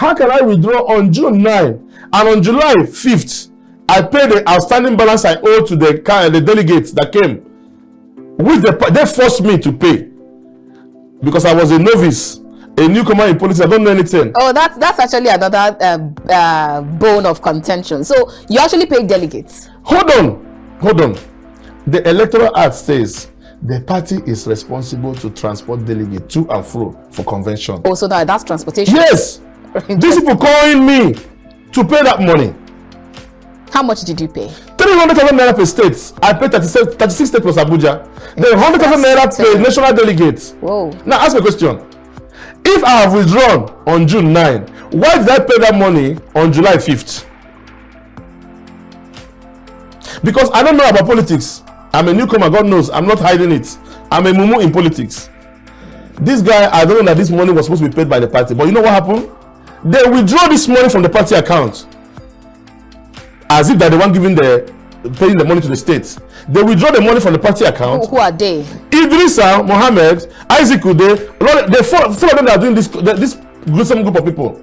How can I withdraw on June 9 and on July 5th, I pay the outstanding balance I owe to the delegates that came, which they forced me to pay because I was a novice, a newcomer in politics. I don't know anything. Oh, that's actually another bone of contention. So you actually paid delegates. Hold on. The Electoral Act says the party is responsible to transport delegates to and fro for convention. Oh, so that's transportation. Yes. These people calling me to pay that money. How much did you pay? 300,000 naira per state. I paid 36 states plus Abuja. Then 100,000 naira per national delegates. Whoa. Now ask me a question. If I have withdrawn on June 9, why did I pay that money on July 5th? Because I don't know about politics. I'm a newcomer, God knows. I'm not hiding it. I'm a mumu in politics. This guy, I don't know that this money was supposed to be paid by the party. But you know what happened? They withdraw this money from the party account. As if they're the one paying the money to the states. They withdraw the money from the party account. Who are they? Idrissa, Mohammed, Isaac Ude, they four of them that are doing this gruesome group of people.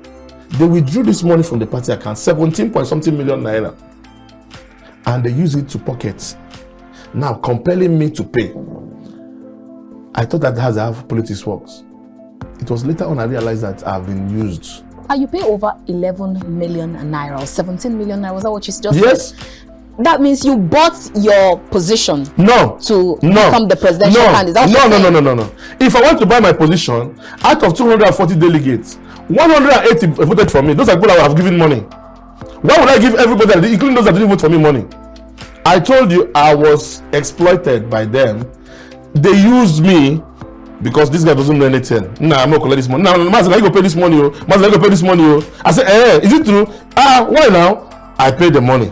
They withdrew this money from the party account, 17-point-something million naira. And they use it to pocket. Now compelling me to pay. I thought that's how politics works. It was later on I realized that I've been used. You pay over 11 million naira or 17 million naira. Was that what you just yes. said? That means you bought your position. No. To become the presidential candidate. No. If I want to buy my position, out of 240 delegates, 180 voted for me. Those are people that have given money. Why would I give everybody, including those that didn't vote for me, money? I told you I was exploited by them. They used me because this guy doesn't know anything. Nah, I'm not gonna collect this money. Now, Mazi, I go pay this money. Mazi, I go pay this money. I said, is it true? Why now? I paid the money.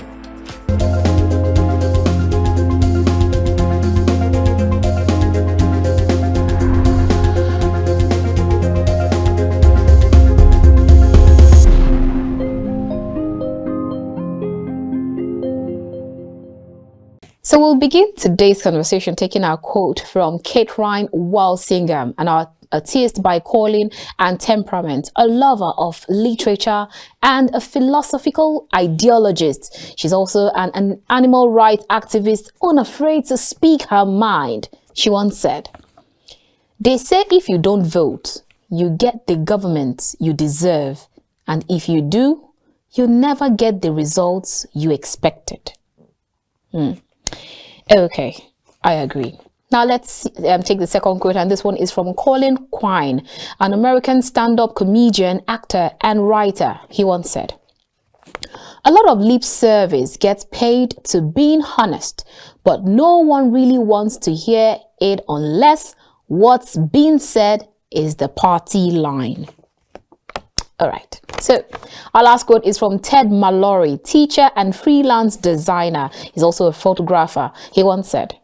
So we'll begin today's conversation taking our quote from Catherine Walsingham, an artist by calling and temperament, a lover of literature and a philosophical ideologist. She's also an animal rights activist, unafraid to speak her mind. She once said, "They say if you don't vote, you get the government you deserve. And if you do, you never get the results you expected." Okay, I agree. Now let's take the second quote, and this one is from Colin Quine, an American stand-up comedian, actor, and writer. He once said, "A lot of lip service gets paid to being honest, but no one really wants to hear it unless what's being said is the party line." All right. So our last quote is from Ted Mallory, teacher and freelance designer. He's also a photographer. He once said,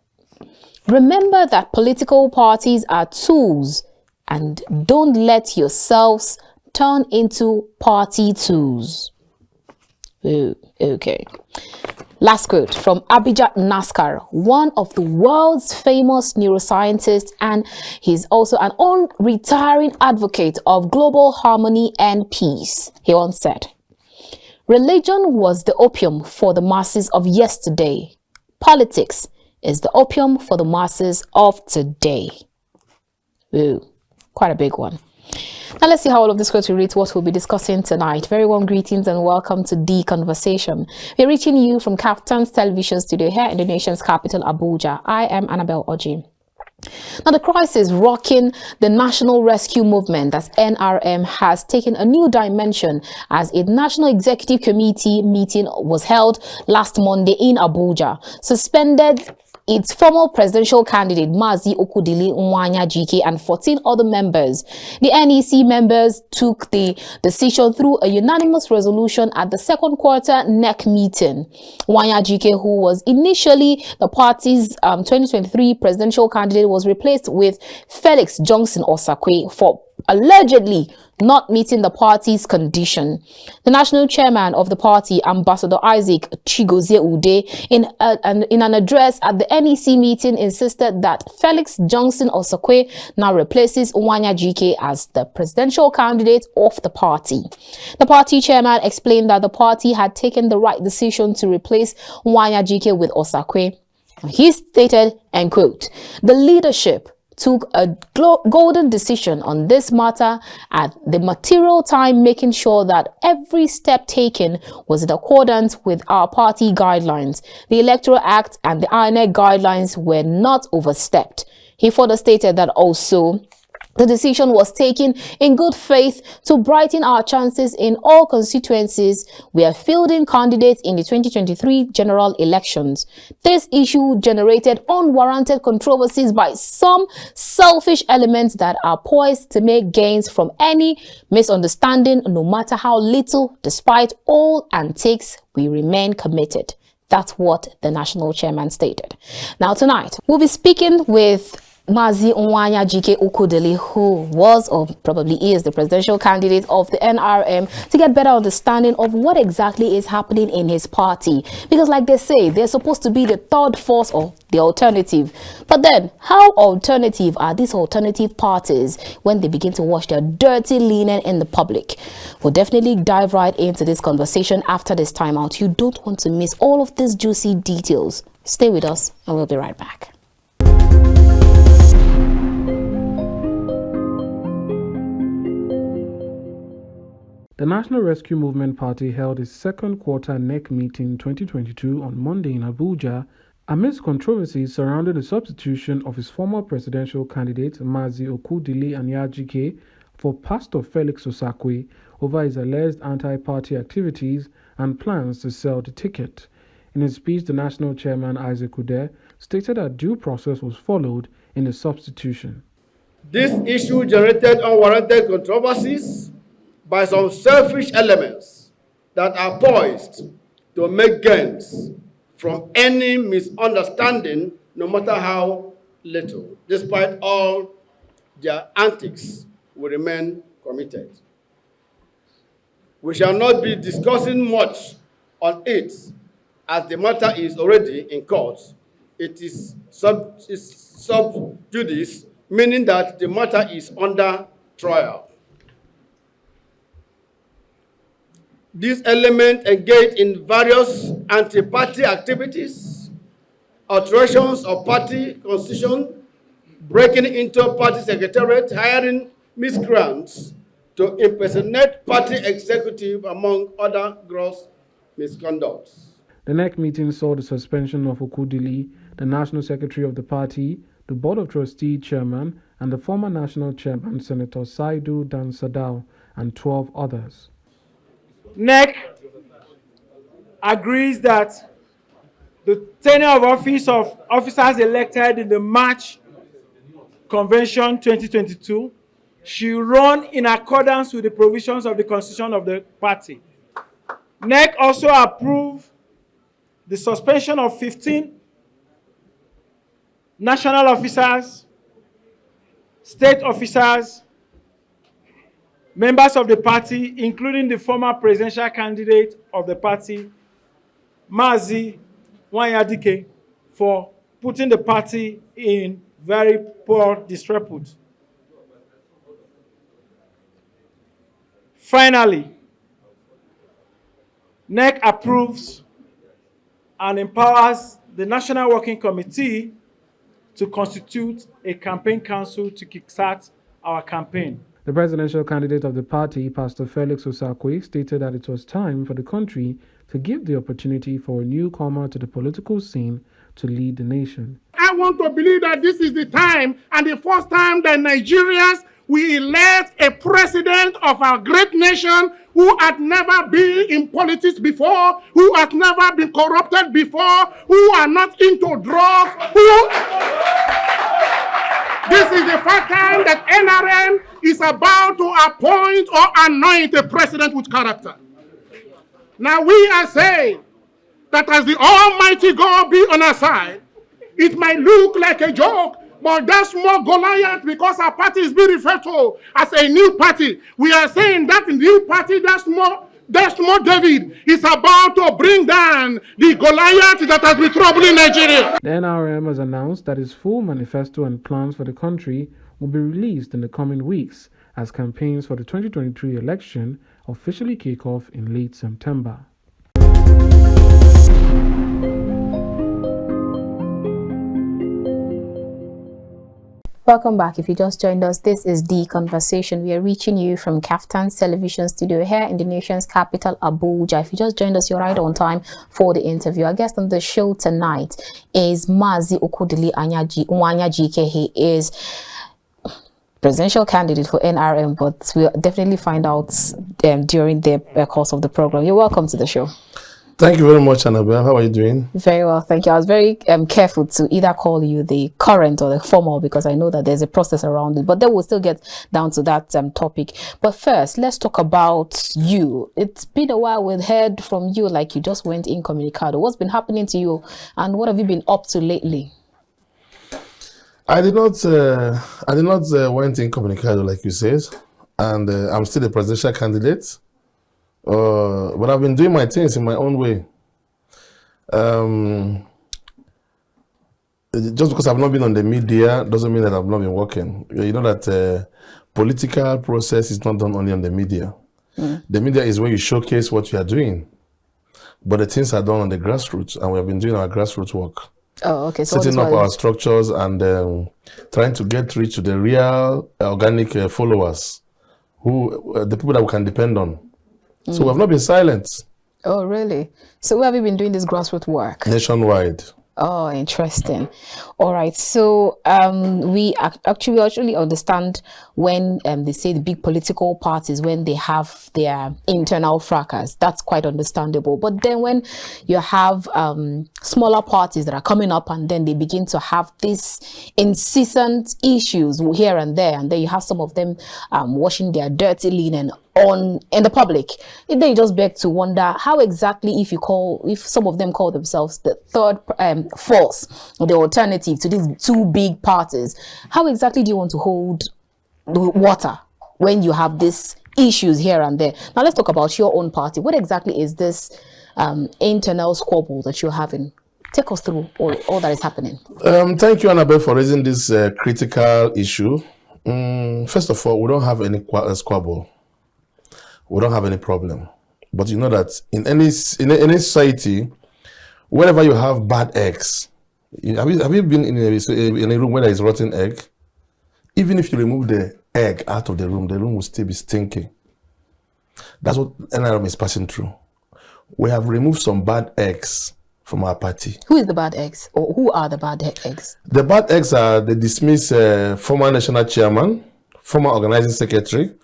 "Remember that political parties are tools, and don't let yourselves turn into party tools." Ooh, okay. Last quote from Abhijat Naskar, one of the world's famous neuroscientists, and he's also an unretiring advocate of global harmony and peace. He once said, "Religion was the opium for the masses of yesterday. Politics is the opium for the masses of today." Ooh, quite a big one. Now let's see how all of this goes to relate to what we'll be discussing tonight. Very warm greetings and welcome to The Conversation. We're reaching you from Captain's Television Studio here in the nation's capital, Abuja. I am Annabelle Oji. Now, the crisis rocking the National Rescue Movement, that's NRM, has taken a new dimension as a National Executive Committee meeting was held last Monday in Abuja, suspended its former presidential candidate Mazi Okwudili Nwa-anyajike and 14 other members. The NEC members took the decision through a unanimous resolution at the second quarter NEC meeting. Nwaanyajike, who was initially the party's 2023 presidential candidate, was replaced with Felix Johnson Osakwe for allegedly not meeting the party's condition. The national chairman of the party, Ambassador Isaac Chigozie Ude, in an address at the NEC meeting, insisted that Felix Johnson Osakwe now replaces Nwaanyajike as the presidential candidate of the party. The party chairman explained that the party had taken the right decision to replace Nwaanyajike with Osakwe. He stated, and quote, "The leadership took a golden decision on this matter at the material time, making sure that every step taken was in accordance with our party guidelines. The Electoral Act and the INEC guidelines were not overstepped." He further stated that also the decision was taken in good faith to brighten our chances in all constituencies. We are fielding candidates in the 2023 general elections. This issue generated unwarranted controversies by some selfish elements that are poised to make gains from any misunderstanding, no matter how little. Despite all antics, we remain committed. That's what the national chairman stated. Now tonight, we'll be speaking with Mazi Okwudili, who was or probably is the presidential candidate of the NRM, to get better understanding of what exactly is happening in his party. Because like they say, they're supposed to be the third force or the alternative. But then, how alternative are these alternative parties when they begin to wash their dirty linen in the public? We'll definitely dive right into this conversation after this time out. You don't want to miss all of these juicy details. Stay with us and we'll be right back. The National Rescue Movement Party held its second quarter NEC meeting 2022 on Monday in Abuja amidst controversies surrounding the substitution of his former presidential candidate Mazi Okwudili Nwa-anyajike for Pastor Felix Osakwe over his alleged anti-party activities and plans to sell the ticket. In his speech, the national chairman Isaac Ude stated that due process was followed in the substitution. This issue generated unwarranted controversies by some selfish elements that are poised to make gains from any misunderstanding, no matter how little. Despite all their antics, we remain committed. We shall not be discussing much on it, as the matter is already in court. It is sub judice, meaning that the matter is under trial. These elements engage in various anti-party activities, alterations of party constitution, breaking into party secretariat, hiring miscreants to impersonate party executive, among other gross misconducts. The NEC meeting saw the suspension of Okwudili, the national secretary of the party, the board of trustee chairman, and the former national chairman, Senator Saidu Dansadao, and 12 others. NEC agrees that the tenure of office of officers elected in the March Convention 2022 should run in accordance with the provisions of the Constitution of the party. NEC also approved the suspension of 15 national officers, state officers, members of the party, including the former presidential candidate of the party, Mazi Nwaanyajike, for putting the party in very poor disrepute. Finally, NEC approves and empowers the National Working Committee to constitute a campaign council to kickstart our campaign. The presidential candidate of the party, Pastor Felix Osakwe, stated that it was time for the country to give the opportunity for a newcomer to the political scene to lead the nation. I want to believe that this is the time and the first time that Nigerians will elect a president of our great nation who had never been in politics before, who has never been corrupted before, who are not into drugs, This is the first time that NRM is about to appoint or anoint a president with character. Now we are saying that as the Almighty God be on our side, it might look like a joke, But that small Goliath, because our party is being referred to as a new party, we are saying that new party, that small David, is about to bring down the Goliath that has been troubling Nigeria. The NRM has announced that its full manifesto and plans for the country will be released in the coming weeks as campaigns for the 2023 election officially kick off in late September. Welcome back. If you just joined us, this is The Conversation. We are reaching you from Kaftan's television studio here in the nation's capital, Abuja. If you just joined us, you're right on time for the interview. Our guest on the show tonight is Mazi Okwudili Nwa-anyajike. He is presidential candidate for NRM, but we'll definitely find out during the course of the program. You're welcome to the show. Thank you very much, Annabelle. How are you doing? Very well, thank you. I was very careful to either call you the current or the former because I know that there's a process around it, but then we'll still get down to that topic. But first, let's talk about you. It's been a while we've heard from you, like you just went incommunicado. What's been happening to you and what have you been up to lately? I did not went incommunicado like you said, and I'm still a presidential candidate. But I've been doing my things in my own way. Just because I've not been on the media doesn't mean that I've not been working. You know that political process is not done only on the media. The media is where you showcase what you are doing. But the things are done on the grassroots, and we have been doing our grassroots work. Oh, okay. So setting up our structures and trying to get reach to the real organic followers, the people that we can depend on. So we have not been silent. Oh, really? So where have you been doing this grassroots work? Nationwide. Oh, interesting. All right. So we actually understand when they say the big political parties, when they have their internal fracas, that's quite understandable. But then when you have smaller parties that are coming up and then they begin to have these incessant issues here and then you have some of them washing their dirty linen in the public, then you just beg to wonder how exactly, if some of them call themselves the third force or the alternative to these two big parties, how exactly do you want to hold the water when you have these issues here and there? Now let's talk about your own party. What exactly is this internal squabble that you're having? Take us through all that is happening. Thank you, Annabelle, for raising this critical issue. First of all, we don't have any squabble. We don't have any problem. But you know that in any society, wherever you have bad eggs, have you been in a room where there is rotten egg? Even if you remove the egg out of the room will still be stinky. That's what NRM is passing through. We have removed some bad eggs from our party. Who is the bad eggs? Or who are the bad eggs? The bad eggs are the dismissed former national chairman, former organizing secretary,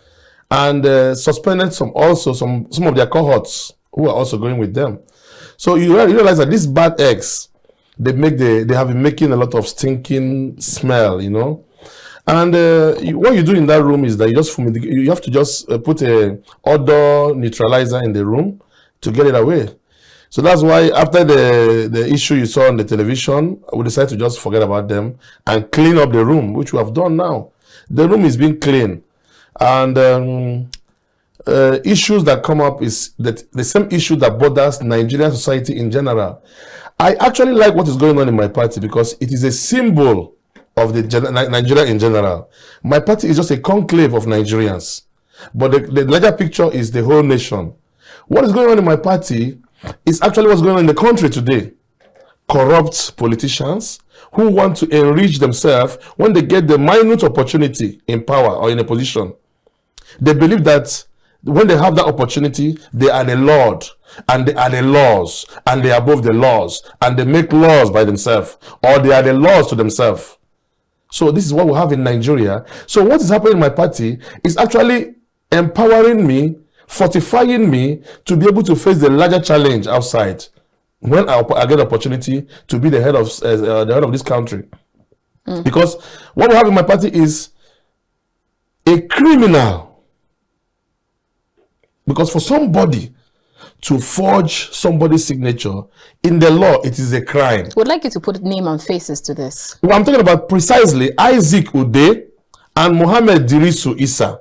and suspended some of their cohorts who are also going with them. So you realize that these bad eggs, they have been making a lot of stinking smell, you know. And what you do in that room is that you have to just put a odor neutralizer in the room to get it away. So that's why after the issue you saw on the television, we decided to just forget about them and clean up the room, which we have done now. The room is being cleaned. And issues that come up is that the same issue that bothers Nigerian society in general. I actually like what is going on in my party because it is a symbol of Nigeria in general. My party is just a conclave of Nigerians, but the larger picture is the whole nation. What is going on in my party is actually what's going on in the country today. Corrupt politicians who want to enrich themselves when they get the minute opportunity in power or in a position. They believe that when they have that opportunity, they are the Lord, and they are the laws, and they are above the laws, and they make laws by themselves, or they are the laws to themselves. So this is what we have in Nigeria. So what is happening in my party is actually empowering me, fortifying me to be able to face the larger challenge outside when I get the opportunity to be the head of this country. Because what we have in my party is a criminal. Because for somebody to forge somebody's signature, in the law, it is a crime. Would like you to put name and faces to this. Well, I'm talking about precisely Isaac Ude and Mohammed Dirisu Issa.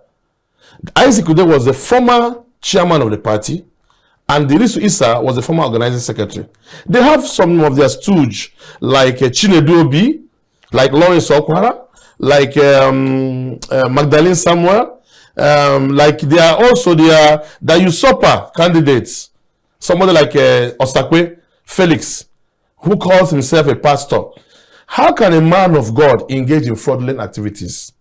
Isaac Ude was the former chairman of the party, and Dirisu Issa was the former organizing secretary. They have some of their stooge, like Chinedu Obi, like Lawrence Okwara, like Magdalene Samuel, like they are also the usurper candidates. Somebody like Osakwe, Felix, who calls himself a pastor. How can a man of God engage in fraudulent activities?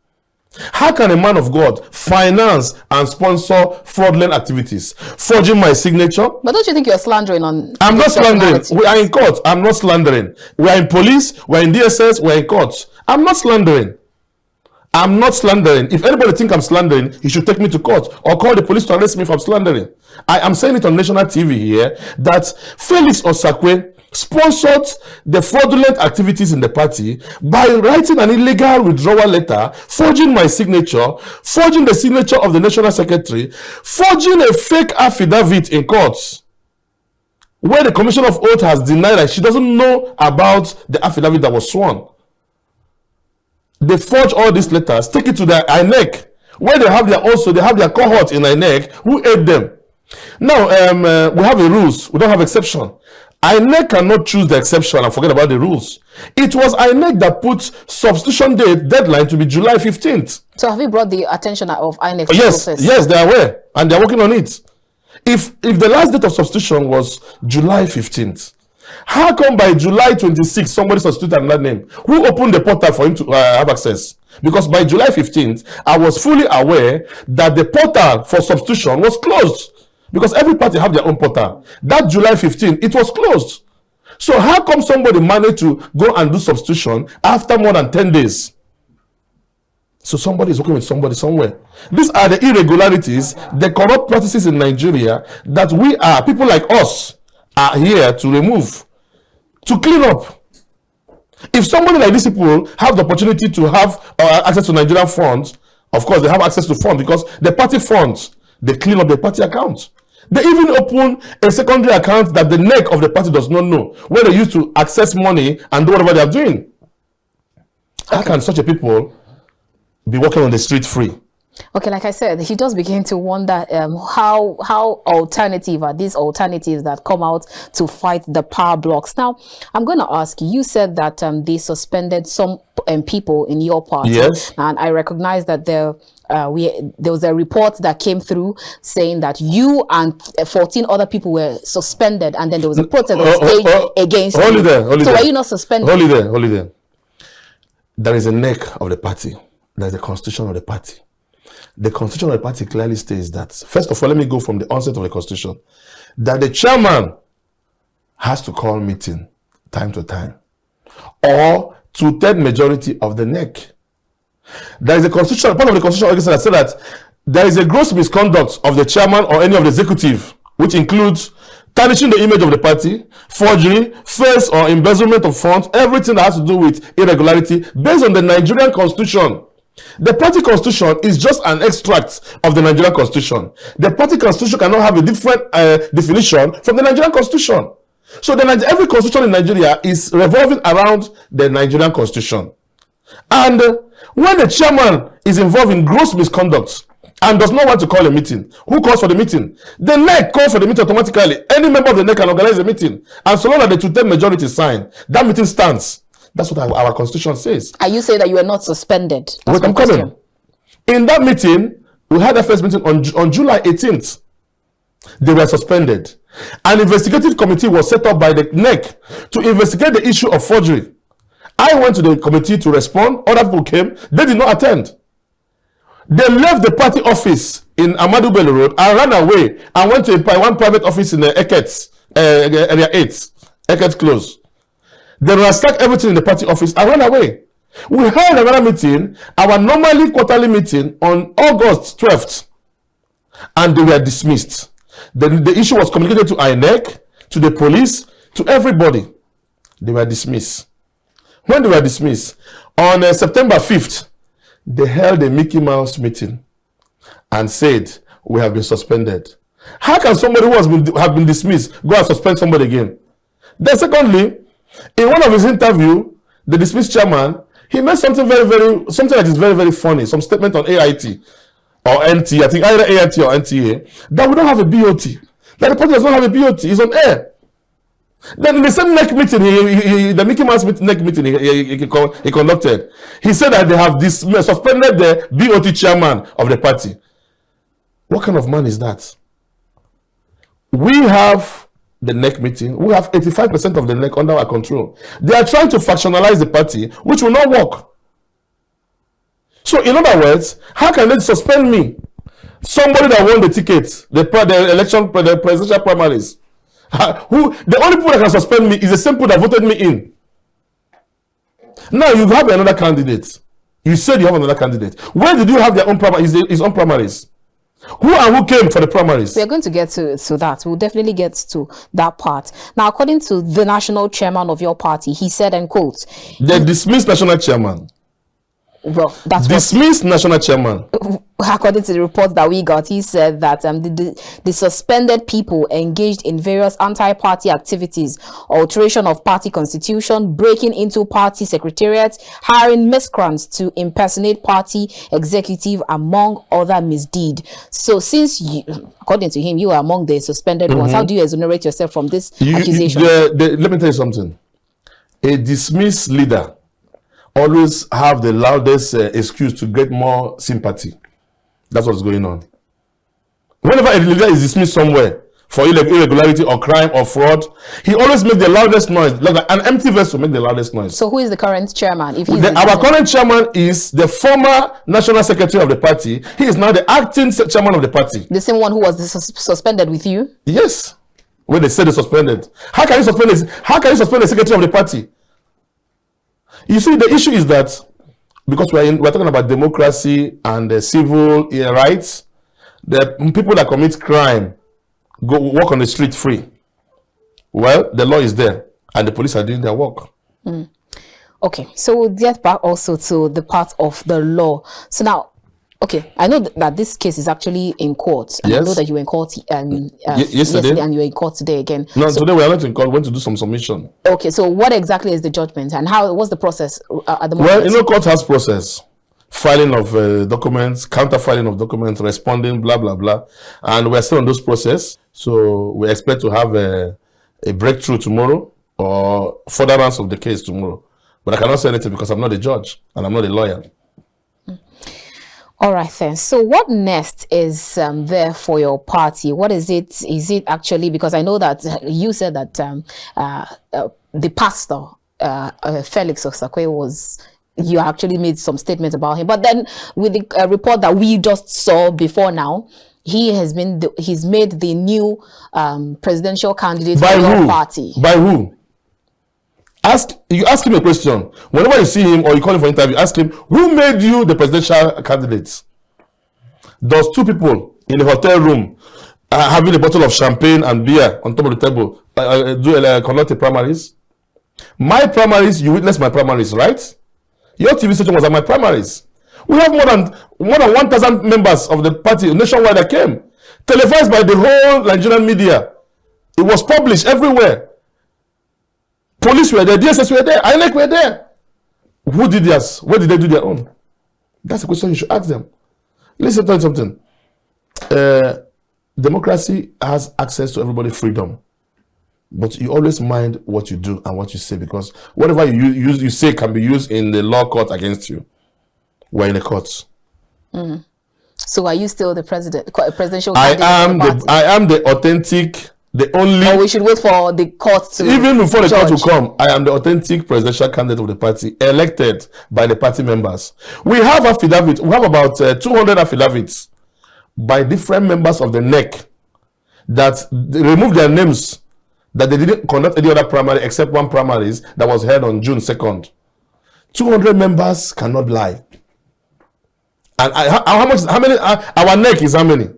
How can a man of God finance and sponsor fraudulent activities? Forging my signature? But don't you think you're slandering on... I'm not slandering. We are in court. I'm not slandering. We are in police. We are in DSS. We are in court. I'm not slandering. I'm not slandering. If anybody thinks I'm slandering, he should take me to court or call the police to arrest me if I'm slandering. I am saying it on national TV here that Felix Osakwe sponsored the fraudulent activities in the party by writing an illegal withdrawal letter, forging my signature, forging the signature of the national secretary, forging a fake affidavit in court, where the Commission of Oath has denied that she doesn't know about the affidavit that was sworn. They forge all these letters, take it to the INEC, where they have their cohort in INEC who aid them. Now, we have the rules. We don't have exception. INEC cannot choose the exception and forget about the rules. It was INEC that put substitution deadline to be July 15th. So have you brought the attention of INEC to Yes, process? yes, they are aware, and they are working on it. If the last date of substitution was July 15th, how come by July 26th somebody substituted another name? Who opened the portal for him to have access? Because by July 15th, I was fully aware that the portal for substitution was closed. Because every party have their own portal. That July 15th, it was closed. So how come somebody managed to go and do substitution after more than 10 days? So somebody is working with somebody somewhere. These are the irregularities, the corrupt practices in Nigeria that we are, people like us, are here to remove, to clean up. If somebody like these people have the opportunity to have access to Nigerian funds, of course they have access to funds because the party funds, they clean up the party accounts. They even open a secondary account that the neck of the party does not know, where they used to access money and do whatever they are doing. How can such a people be walking on the street free? Okay, like I said, he does begin to wonder how alternative are these alternatives that come out to fight the power blocks. Now, I'm going to ask you, you said that they suspended some people in your party. Yes. And I recognize that there was a report that came through saying that you and 14 other people were suspended, and then there was a protest against you. So are you not suspended? Hold it there. There is a neck of the party. There is a constitution of the party. The constitution of the party clearly states that, first of all, let me go from the onset of the constitution, that the chairman has to call meeting time to time, or 2/3 majority of the neck. There is a constitution, part of the constitution that says that there is a gross misconduct of the chairman or any of the executive, which includes tarnishing the image of the party, forgery, false or embezzlement of funds, everything that has to do with irregularity based on the Nigerian constitution. The party constitution is just an extract of the Nigerian constitution. The party constitution cannot have a different definition from the Nigerian constitution. So every constitution in Nigeria is revolving around the Nigerian constitution. And when the chairman is involved in gross misconduct and does not want to call a meeting, who calls for the meeting? The NEC calls for the meeting automatically. Any member of the NEC can organize a meeting. And so long as the 2/3 majority sign, that meeting stands. That's what our constitution says. Are you saying that you are not suspended? Wait, I'm coming. In that meeting, we had the first meeting on July 18th. They were suspended. An investigative committee was set up by the NEC to investigate the issue of forgery. I went to the committee to respond. Other people came. They did not attend. They left the party office in Ahmadu Bello Road and ran away and went to one private office in the Eket, area 8, Eket Close. They ransacked everything in the party office and ran away. We held another meeting, our normally quarterly meeting, on August 12th, and they were dismissed. The issue was communicated to INEC, to the police, to everybody. They were dismissed. When they were dismissed, on September 5th, they held a Mickey Mouse meeting and said, we have been suspended. How can somebody who have been dismissed go and suspend somebody again? Then secondly, in one of his interview, the dismissed chairman, he made something something that is very, very funny, some statement on AIT or NT, I think either AIT or NTA, that we don't have a BOT. That the party does not have a BOT, it's on air. Then in the same neck meeting, the Mickey Mouse neck meeting he conducted, he said that they have suspended the BOT chairman of the party. What kind of man is that? We have the NEC meeting. We have 85% of the NEC under our control. They are trying to factionalize the party, which will not work. So, in other words, how can they suspend me? Somebody that won the ticket, the election, the presidential primaries. The only people that can suspend me is the same people that voted me in. Now you have another candidate. You said you have another candidate. Where did you have their own primaries? His own primaries. Who came for the primaries? We are going to get to that. We'll definitely get to that part. Now, according to the national chairman of your party, he said, and quote, the dismissed national chairman. Well, that's dismissed national chairman. According to the report that we got, he said that the suspended people engaged in various anti-party activities, alteration of party constitution, breaking into party secretariats, hiring miscreants to impersonate party executive, among other misdeed. So, since you, according to him, you are among the suspended ones, how do you exonerate yourself from this accusation? Let me tell you something. A dismissed leader always have the loudest excuse to get more sympathy. That's what's going on. Whenever a leader is dismissed somewhere for irregularity or crime or fraud, he always makes the loudest noise. Like an empty vessel make the loudest noise. So who is the current chairman? If our current chairman is the former national secretary of the party. He is now the acting chairman of the party. The same one who was suspended with you? Yes. When they said they suspended. How can you suspend the secretary of the party? You see, the issue is that because we're talking about democracy and civil rights, the people that commit crime go walk on the street free. Well, the law is there, and the police are doing their work. Okay, so we'll get back also to the part of the law. So now, okay, I know that this case is actually in court. And yes. I know that you were in court yesterday, and you're in court today again. No, so today we are not in court. We went to do some submission. Okay, so what exactly is the judgment and what's the process at the moment? Well, you know, court has process. Filing of documents, counter-filing of documents, responding, blah, blah, blah. And we're still on those process. So we expect to have a breakthrough tomorrow or furtherance of the case tomorrow. But I cannot say anything because I'm not a judge and I'm not a lawyer. All right then. So what next is there for your party? What is it? Is it actually, because I know that you said that the pastor, Felix Osakwe, you actually made some statements about him. But then with the report that we just saw before now, he's made the new presidential candidate for your party. By who? Ask him a question. Whenever you see him or you call him for interview, ask him, who made you the presidential candidate? Those two people in the hotel room having a bottle of champagne and beer on top of the table conduct the primaries. My primaries, you witnessed my primaries, right? Your TV station was at my primaries. We have more than 1,000 members of the party nationwide that came, televised by the whole Nigerian media. It was published everywhere. Police were there, DSS were there, INEC were there. Who did theirs? Where did they do their own? That's a question you should ask them. Listen, tell you something. Democracy has access to everybody's freedom. But you always mind what you do and what you say, because whatever you say can be used in the law court against you. We're in the courts. So are you still the presidential candidate? I am the authentic, the only. Or we should wait for the court to. Even before the court will come, I am the authentic presidential candidate of the party, elected by the party members. We have affidavits. We have about 200 affidavits by different members of the NEC that remove their names, that they didn't conduct any other primary except one primaries that was held on June 2nd. 200 members cannot lie. And how many? Our NEC is how many?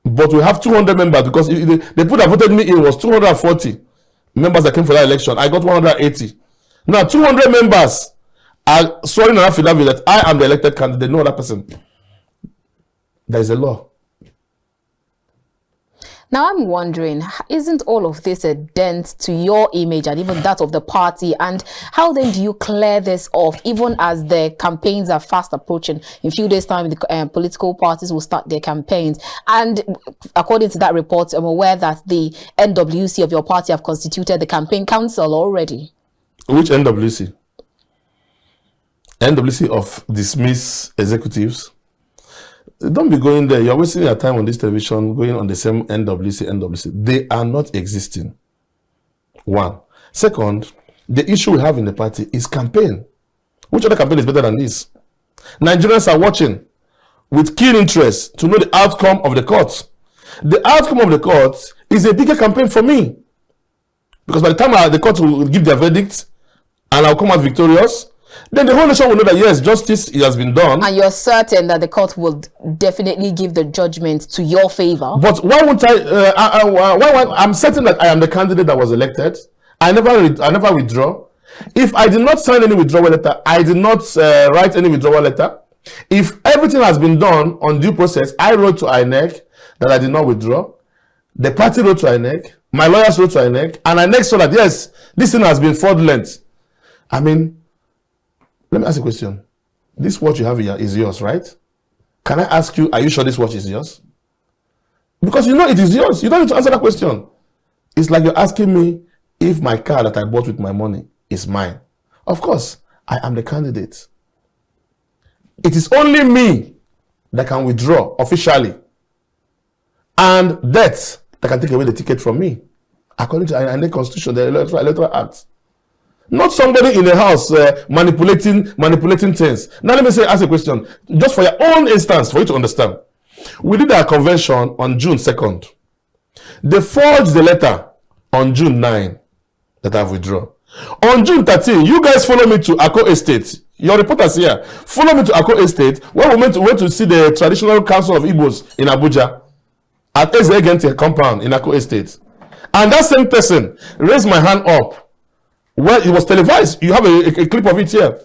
But we have 200 members because the people that voted me in was 240 members that came for that election. I got 180. Now 200 members are swearing an affidavit that I am the elected candidate, no other person. There is a law. Now I'm wondering, isn't all of this a dent to your image and even that of the party? And how then do you clear this off, even as the campaigns are fast approaching? In a few days' time, the political parties will start their campaigns. And according to that report, I'm aware that the NWC of your party have constituted the campaign council already. Which NWC? NWC of dismiss executives. Don't be going there. You're wasting your time on this television going on the same NWC. They are not existing. One. Second, the issue we have in the party is campaign. Which other campaign is better than this? Nigerians are watching with keen interest to know the outcome of the court. The outcome of the court is a bigger campaign for me. Because by the time the court will give their verdict and I'll come out victorious, then the whole nation will know that yes, justice has been done. And you're certain that the court will definitely give the judgment to your favor. But why won't I'm certain that I am the candidate that was elected. I never withdraw. If I did not sign any withdrawal letter, I did not write any withdrawal letter. If everything has been done on due process, I wrote to INEC that I did not withdraw. The party wrote to INEC. My lawyers wrote to INEC. And INEC saw that yes, this thing has been fraudulent. I mean, let me ask you a question. This watch you have here is yours, right? Can I ask you, are you sure this watch is yours? Because you know it is yours. You don't need to answer that question. It's like you're asking me if my car that I bought with my money is mine. Of course, I am the candidate. It is only me that can withdraw officially. And that can take away the ticket from me. According to the Constitution, the Electoral Act. Not somebody in the house manipulating things. Now let me ask a question. Just for your own instance, for you to understand. We did our convention on June 2nd. They forged the letter on June 9 that I've withdrawn. On June 13, you guys follow me to Akko Estate. Your reporters here. Follow me to Akko Estate where we went to see the traditional council of Igbos in Abuja at Ezegente compound in Akko Estate. And that same person raised my hand up. Well, it was televised. You have a clip of it here.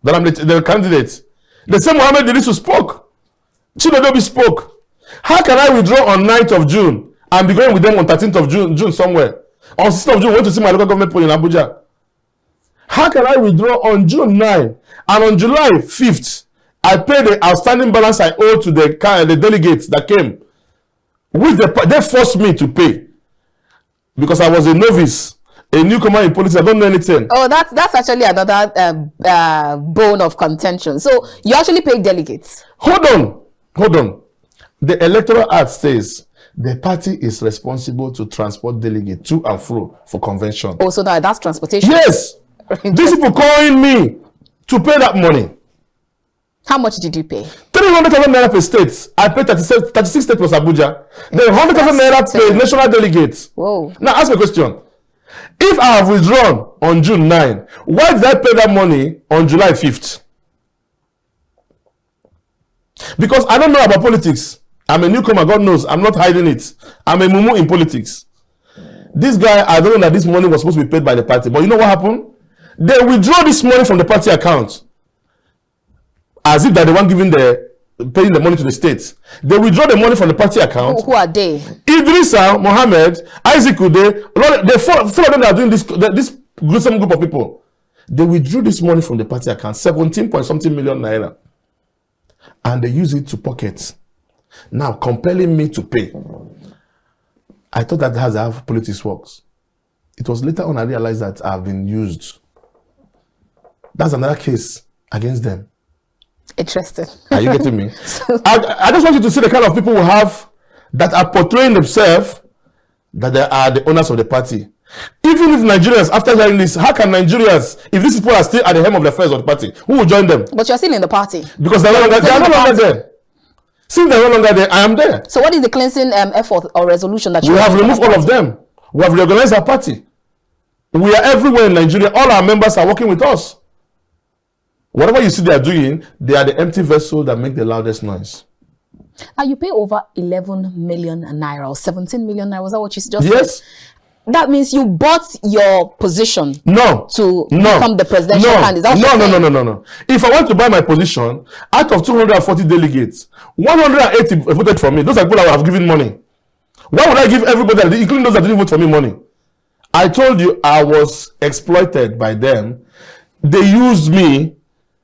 That I'm the candidate. The same Mohammed Idrisu spoke. Chinedobi spoke. How can I withdraw on 9th of June and be going with them on 13th of June somewhere? On 6th of June, I went to see my local government poll in Abuja. How can I withdraw on June 9 and on July 5th, I pay the outstanding balance I owe to the delegates that came, which they forced me to pay because I was a novice. A newcomer in politics, I don't know anything. Oh, that's actually another bone of contention. So you actually pay delegates. Hold on. The Electoral Act says the party is responsible to transport delegates to and fro for convention. Oh, so that's transportation. Yes. These people calling me to pay that money. How much did you pay? 300,000 naira per state. I paid 36 states plus Abuja. Then 100,000 naira per national delegates. Whoa. Now ask me a question. If I have withdrawn on June 9, why did I pay that money on July 5th? Because I don't know about politics. I'm a newcomer, God knows. I'm not hiding it. I'm a mumu in politics. This guy, I don't know that this money was supposed to be paid by the party. But you know what happened? They withdraw this money from the party account. As if they're the one paying the money to the states. They withdraw the money from the party account. Who are they? Idrissa, Mohammed, Isaac Ude, they four of them are doing this gruesome group of people. They withdrew this money from the party account, 17-point-something million naira. And they use it to pocket. Now, compelling me to pay. I thought that's how politics works. It was later on I realized that I've been used. That's another case against them. Interesting. Are you getting me? I just want you to see the kind of people we have that are portraying themselves that they are the owners of the party. Even if Nigerians, after hearing this, how can Nigerians, if these people are still at the helm of the affairs of the party, who will join them? But you're still in the party. Because they are no longer there. Since they're no longer there, I am there. So what is the cleansing effort or resolution that you have removed all of them. We have reorganized our party. We are everywhere in Nigeria. All our members are working with us. Whatever you see they are doing, they are the empty vessel that make the loudest noise. And you pay over 11 million naira or 17 million naira. Was that what you just yes. said? That means you bought your position to become the presidential candidate. No. If I want to buy my position, out of 240 delegates, 180 voted for me. Those are people I have given money. Why would I give everybody, including those that didn't vote for me, money? I told you I was exploited by them. They used me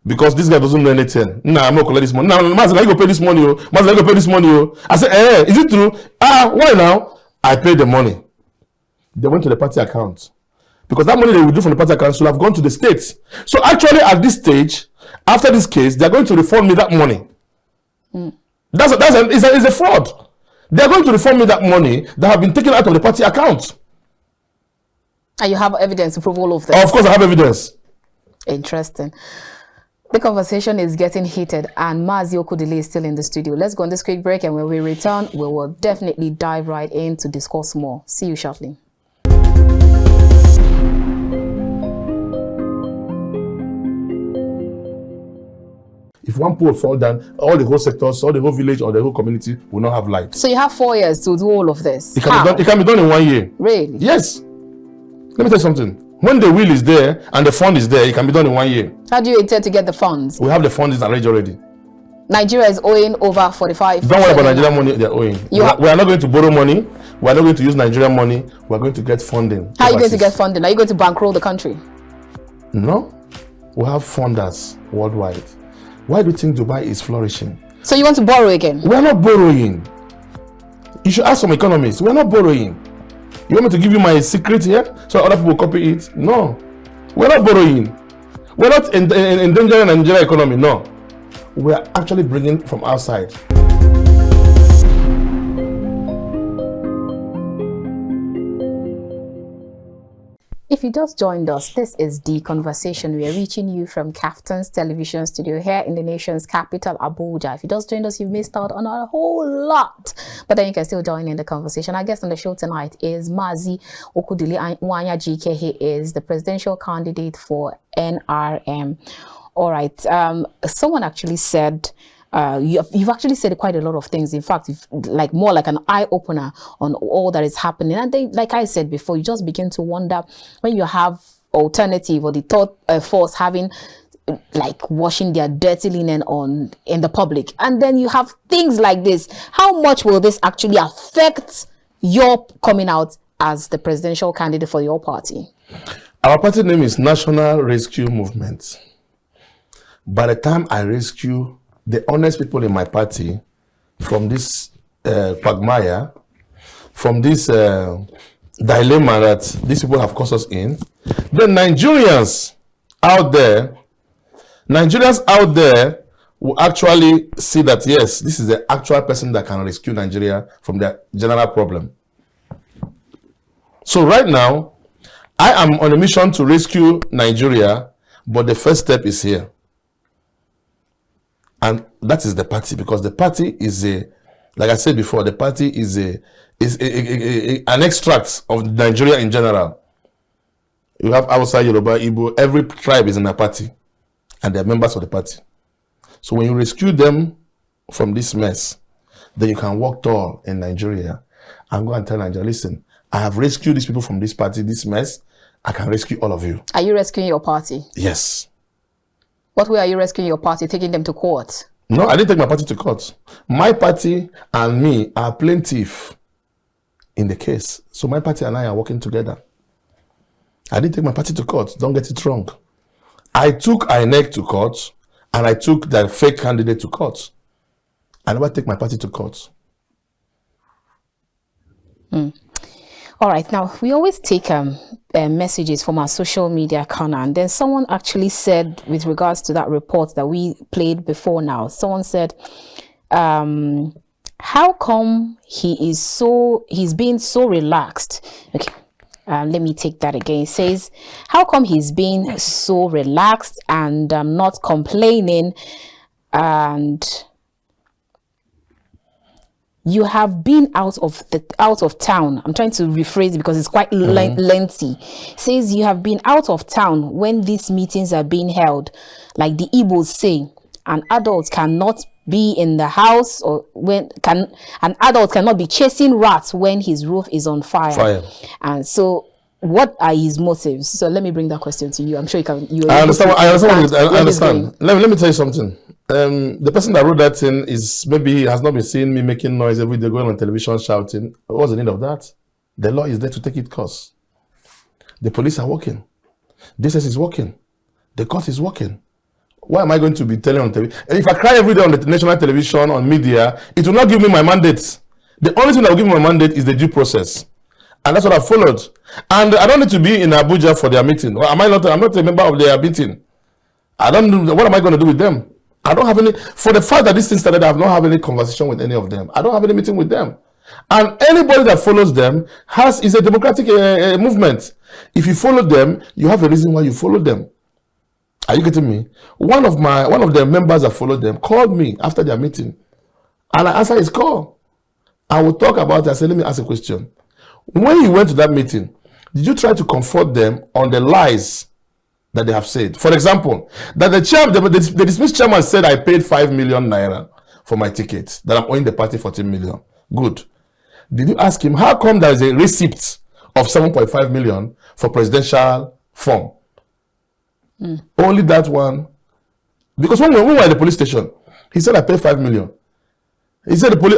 because this guy doesn't know anything. Nah, I'm not collect this money. Nah, Mazi, I go pay this money. Mazi, I go pay this money. I said, is it true? Why now? I paid the money. They went to the party account. Because that money they would do from the party account should have gone to the states. So actually at this stage, after this case, they're going to refund me that money. It's a fraud. They're going to refund me that money that have been taken out of the party account. And you have evidence to prove all of this? Of course I have evidence. Interesting. The conversation is getting heated and Mazi Okwudili is still in the studio. Let's go on this quick break, and when we return, we will definitely dive right in to discuss more. See you shortly. If one pole fall down, all the whole sectors, all the whole village or the whole community will not have light. So you have 4 years to do all of this? It can be done in 1 year. Really? Yes. Let me tell you something. When the will is there and the fund is there, it can be done in 1 year. How do you intend to get the funds? We have the funds arranged already. Nigeria is owing over 45. Don't worry about Nigerian money they're owing. We are not going to borrow money. We are not going to use Nigerian money. We are going to get funding. How are you going to get funding? Are you going to bankroll the country? No. We have funders worldwide. Why do you think Dubai is flourishing? So you want to borrow again? We are not borrowing. You should ask some economists. We are not borrowing. You want me to give you my secret here so other people copy it? No. We're not borrowing. We're not endangering the Nigerian economy. No. We're actually bringing from outside. If you just joined us, this is The Conversation. We are reaching you from Kaftan's television studio here in the nation's capital, Abuja. If you just joined us, you've missed out on a whole lot. But then you can still join in the conversation. Our guest on the show tonight is Mazi Okwudili Nwa-anyajike. He is the presidential candidate for NRM. All right. Someone actually said, you've actually said quite a lot of things. In fact, like more like an eye-opener on all that is happening. And they, like I said before, you just begin to wonder when you have alternative or the third force having like washing their dirty linen in the public. And then you have things like this. How much will this actually affect your coming out as the presidential candidate for your party? Our party name is National Rescue Movement. By the time I rescue the honest people in my party from this quagmire, from this dilemma that these people have caused us in, the Nigerians out there will actually see that, yes, this is the actual person that can rescue Nigeria from the general problem. So right now, I am on a mission to rescue Nigeria, but the first step is here. And that is the party, because the party is like I said before, the party is an extract of Nigeria in general. You have outside Yoruba, Igbo, every tribe is in a party, and they're members of the party. So when you rescue them from this mess, then you can walk tall in Nigeria and go and tell Nigeria, listen, I have rescued these people from this party, this mess. I can rescue all of you. Are you rescuing your party? Yes. What way are you rescuing your party? Taking them to court? No, I didn't take my party to court. My party and me are plaintiff in the case. So my party and I are working together. I didn't take my party to court. Don't get it wrong. I took INEC to court and I took the fake candidate to court. I never take my party to court. All right. Now, we always take messages from our social media corner, and then someone actually said, with regards to that report that we played before now, someone said, how come he's being so relaxed? Okay. Let me take that again. It says, how come he's being so relaxed and not complaining, and you have been out of town. I'm trying to rephrase it because it's quite lengthy. It says you have been out of town when these meetings are being held. Like the Igbos say, an adult cannot be in the house, or an adult cannot be chasing rats when his roof is on fire. And so what are his motives? So let me bring that question to you. I'm sure you can. I understand. I understand. Let me tell you something. the person that wrote that thing is maybe he has not been seeing me making noise every day, going on television shouting. What's the need of that? The law is there to take its course. The police are working. DSS is working. The court is working. Why am I going to be telling on television? And if I cry every day on the national television, on media, it will not give me my mandate. The only thing that will give me my mandate is the due process. And that's what I followed. And I don't need to be in Abuja for their meeting. Well, I'm not a member of their meeting. I don't know, what am I going to do with them? I don't have any, for the fact that this thing started, I have not had any conversation with any of them. I don't have any meeting with them. And anybody that follows them is a democratic movement. If you follow them, you have a reason why you follow them. Are you getting me? One of the members that followed them called me after their meeting, and I answered his call. I will talk about it. I said, let me ask a question. When you went to that meeting, did you try to comfort them on the lies that they have said? For example, that the dismissed chairman said I paid 5 million naira for my ticket, that I'm owing the party 14 million. Good. Did you ask him how come there is a receipt of 7.5 million for presidential form? Only that one. Because when we were at the police station, he said I paid 5 million. He said everybody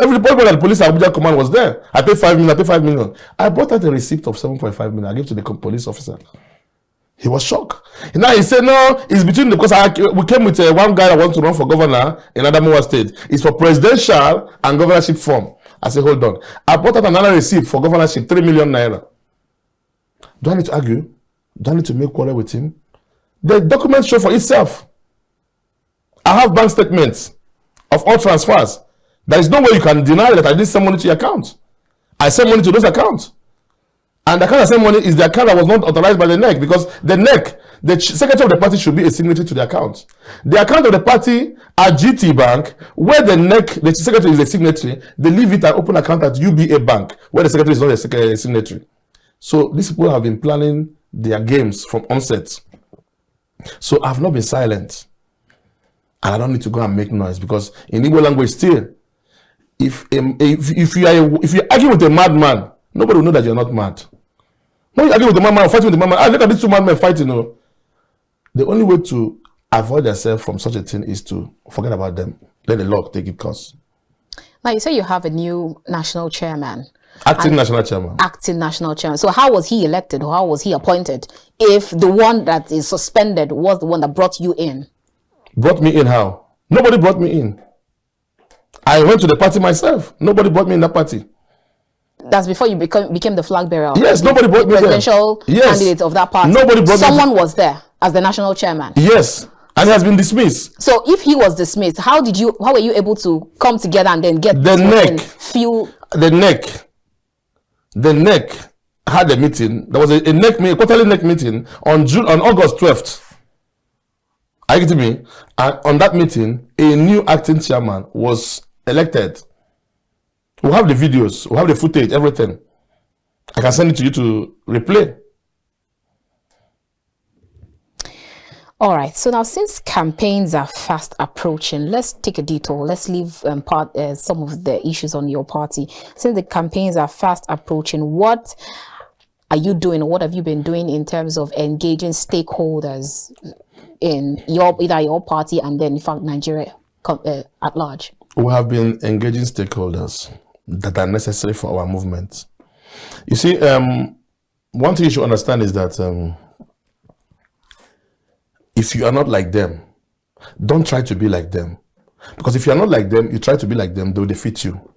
at the police Abuja command was there. I paid 5 million, I paid 5 million. I brought out a receipt of 7.5 million. I gave to the police officer. He was shocked. Now he said, no, it's between because we came with one guy that wants to run for governor in Adamawa State. It's for presidential and governorship form. I said, hold on. I brought out another receipt for governorship, 3 million naira. Do I need to argue? Do I need to make quarrel with him? The document show for itself. I have bank statements of all transfers. There is no way you can deny that I did send money to your account. I sent money to those accounts. And the account I sent money is the account that was not authorized by the NEC, because the NEC, the secretary of the party, should be a signatory to the account. The account of the party at GT Bank, where the NEC, the secretary is a signatory, they leave it and open account at UBA Bank, where the secretary is not a signatory. So these people have been planning their games from onset. So I've not been silent. And I don't need to go and make noise, because in Igbo language still, if you argue with a madman, nobody will know that you're not mad. When you argue with a madman or fighting with a madman, look at these two madmen fighting. The only way to avoid yourself from such a thing is to forget about them. Let the law take its course. Now, you say you have a new national chairman. Acting national chairman. Acting national chairman. So how was he elected, or how was he appointed, if the one that is suspended was the one that brought you in? Brought me in how? Nobody brought me in. I went to the party myself. Nobody brought me in that party. That's before you became the flag bearer. Yes, nobody brought me there. Presidential candidate of that party. Nobody brought me. Someone was there as the national chairman. Yes, and he has been dismissed. So if he was dismissed, how were you able to come together and then get the NEC? The NEC had a meeting. There was a quarterly NEC meeting on August 12th. Are you getting me? And on that meeting, a new acting chairman was elected. We'll have the videos, we'll have the footage, everything. I can send it to you to replay. All right. So now, since campaigns are fast approaching, let's take a detour. Let's leave some of the issues on your party. Since the campaigns are fast approaching, what are you doing, or what have you been doing in terms of engaging stakeholders in either your party and then, in fact, Nigeria at large? We have been engaging stakeholders that are necessary for our movement. You see, one thing you should understand is that if you are not like them, don't try to be like them. Because if you are not like them, you try to be like them, they'll defeat you.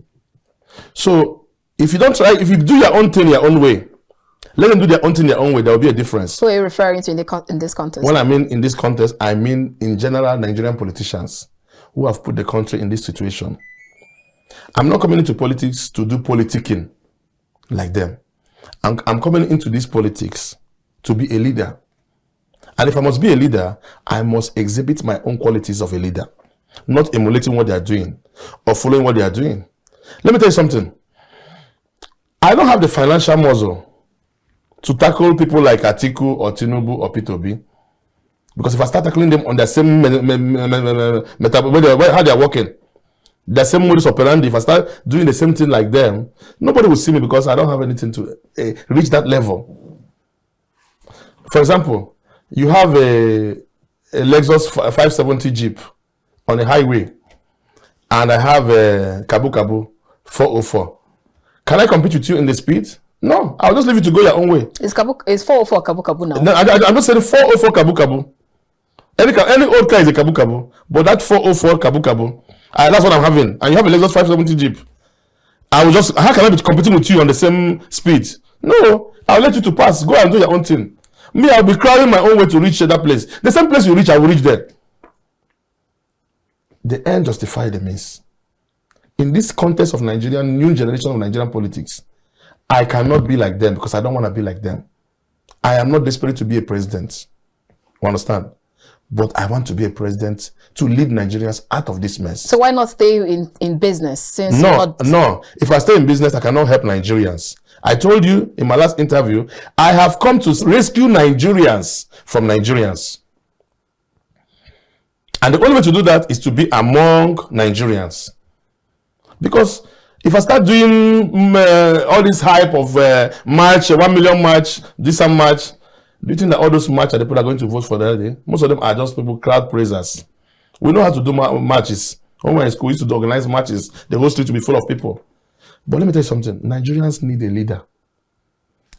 So if you do your own thing your own way, let them do their own thing their own way, there will be a difference. So you're referring to in this context? When I mean in this context, I mean in general Nigerian politicians who have put the country in this situation. I'm not coming into politics to do politicking like them. I'm coming into this politics to be a leader. And if I must be a leader, I must exhibit my own qualities of a leader, not emulating what they are doing or following what they are doing. Let me tell you something. I don't have the financial muscle to tackle people like Atiku or Tinubu or P2B. Because if I start tackling them on the same how they are working, the same modus operandi, if I start doing the same thing like them, nobody will see me, because I don't have anything to reach that level. For example, you have a Lexus 570 Jeep on a highway and I have a Kabu Kabu 404, can I compete with you in the speed? No, I'll just leave you to go your own way. It's 404 Kabu Kabu now. No, I'm not saying 404 Kabu Kabu. Any old car is a Kabu Kabu, but that 404 Kabu Kabu, that's what I'm having. And you have a Lexus 570 Jeep. How can I be competing with you on the same speed? No, I'll let you to pass. Go and do your own thing. Me, I'll be crowding my own way to reach that place. The same place you reach, I will reach there. The end justifies the means. In this context of new generation of Nigerian politics, I cannot be like them because I don't want to be like them. I am not desperate to be a president. You understand? But I want to be a president to lead Nigerians out of this mess. So why not stay in business? Since No. If I stay in business, I cannot help Nigerians. I told you in my last interview, I have come to rescue Nigerians from Nigerians. And the only way to do that is to be among Nigerians. Because if I start doing all this hype of march, 1 million march, this and march, do you think that all those march are the people are going to vote for that day? Most of them are just people, crowd praisers. We know how to do marches. When we were in school, we used to organize marches. The whole street to be full of people. But let me tell you something. Nigerians need a leader.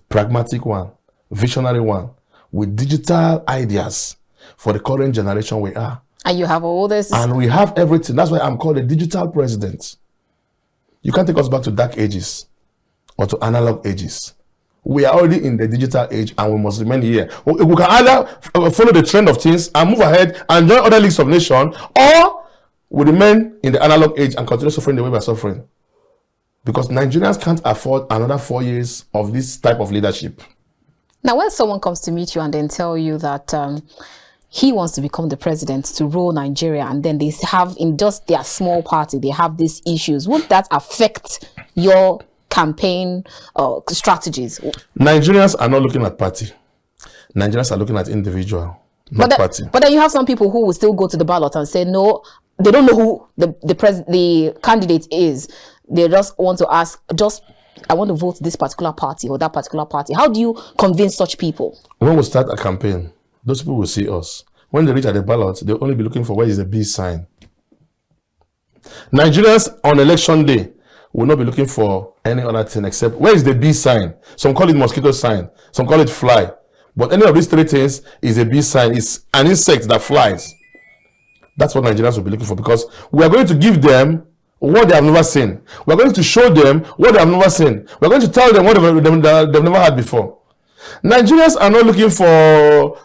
Pragmatic one. Visionary one. With digital ideas for the current generation we are. And you have all this. And we have everything. That's why I'm called a digital president. You can't take us back to dark ages or to analog ages. We are already in the digital age and we must remain here. We can either follow the trend of things and move ahead and join other leagues of nations, or we remain in the analog age and continue suffering the way we're suffering. Because Nigerians can't afford another 4 years of this type of leadership. Now, when someone comes to meet you and then tell you that he wants to become the president to rule Nigeria, and then they have in just their small party, they have these issues, would that affect your campaign strategies? Nigerians are not looking at party. Nigerians are looking at individual, not party. But then you have some people who will still go to the ballot and say, no, they don't know who the candidate is. They just want to ask, I want to vote this particular party or that particular party. How do you convince such people? When we start a campaign, those people will see us. When they reach at the ballot, they'll only be looking for where is the B sign. Nigerians on election day will not be looking for any other thing except where is the B sign. Some call it mosquito sign, some call it fly. But any of these three things is a B sign. It's an insect that flies. That's what Nigerians will be looking for, because we are going to give them what they have never seen. We are going to show them what they have never seen. We are going to tell them what they've never had before. Nigerians are not looking for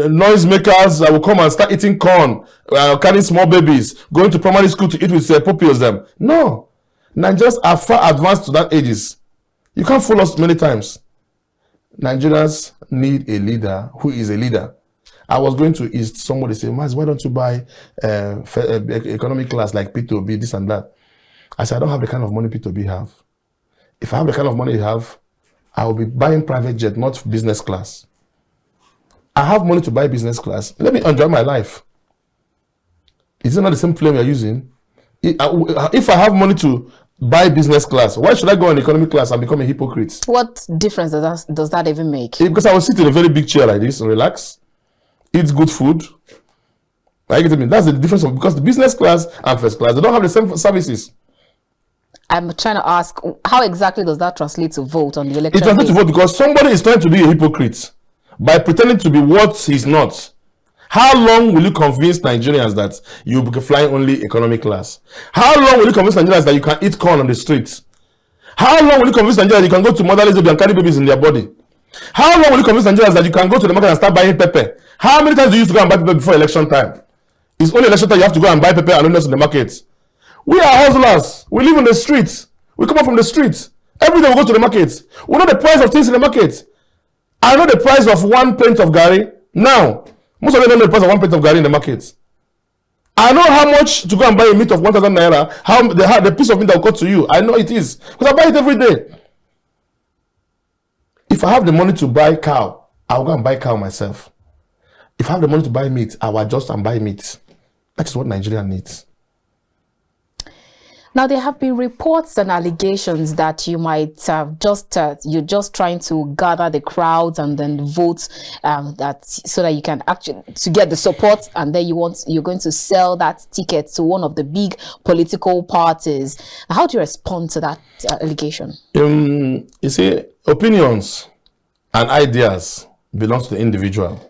noisemakers that will come and start eating corn, carrying small babies, going to primary school to eat with pupils them. No. Nigerians are far advanced to that ages. You can't fool us many times. Nigerians need a leader who is a leader. I was going to East, somebody said, Mazi, why don't you buy economy class like P2B, this and that? I said, I don't have the kind of money P2B have. If I have the kind of money you have, I will be buying private jet, not business class. I have money to buy business class. Let me enjoy my life. Is it not the same plane you're using? If I have money to buy business class, why should I go on economy class and become a hypocrite? What difference does that even make? Because I will sit in a very big chair like this and relax, eat good food. I get it. That's the difference, because the business class and first class, they don't have the same services. I'm trying to ask, how exactly does that translate to vote on the election? It translates to vote because somebody is trying to be a hypocrite by pretending to be what he's not. How long will you convince Nigerians that you'll be flying only economic class? How long will you convince Nigerians that you can eat corn on the streets? How long will you convince Nigerians that you can go to motherless baby and carry babies in their body? How long will you convince Nigerians that you can go to the market and start buying pepper? How many times do you used to go and buy pepper before election time? It's only election time you have to go and buy pepper and onions in the market. We are hustlers. We live on the streets. We come up from the streets. Every day we go to the market. We know the price of things in the market. I know the price of 1 pint of gari. Now, most of them don't know the price of 1 pint of gari in the market. I know how much to go and buy a meat of 1,000 naira. How the piece of meat that will cut to you. I know it is. Because I buy it every day. If I have the money to buy cow, I'll go and buy cow myself. If I have the money to buy meat, I will adjust and buy meat. That is what Nigeria needs. Now, there have been reports and allegations that you might have you're just trying to gather the crowds and then vote so that you can actually to get the support, and then you're going to sell that ticket to one of the big political parties. How do you respond to that allegation? You see, opinions and ideas belong to the individual.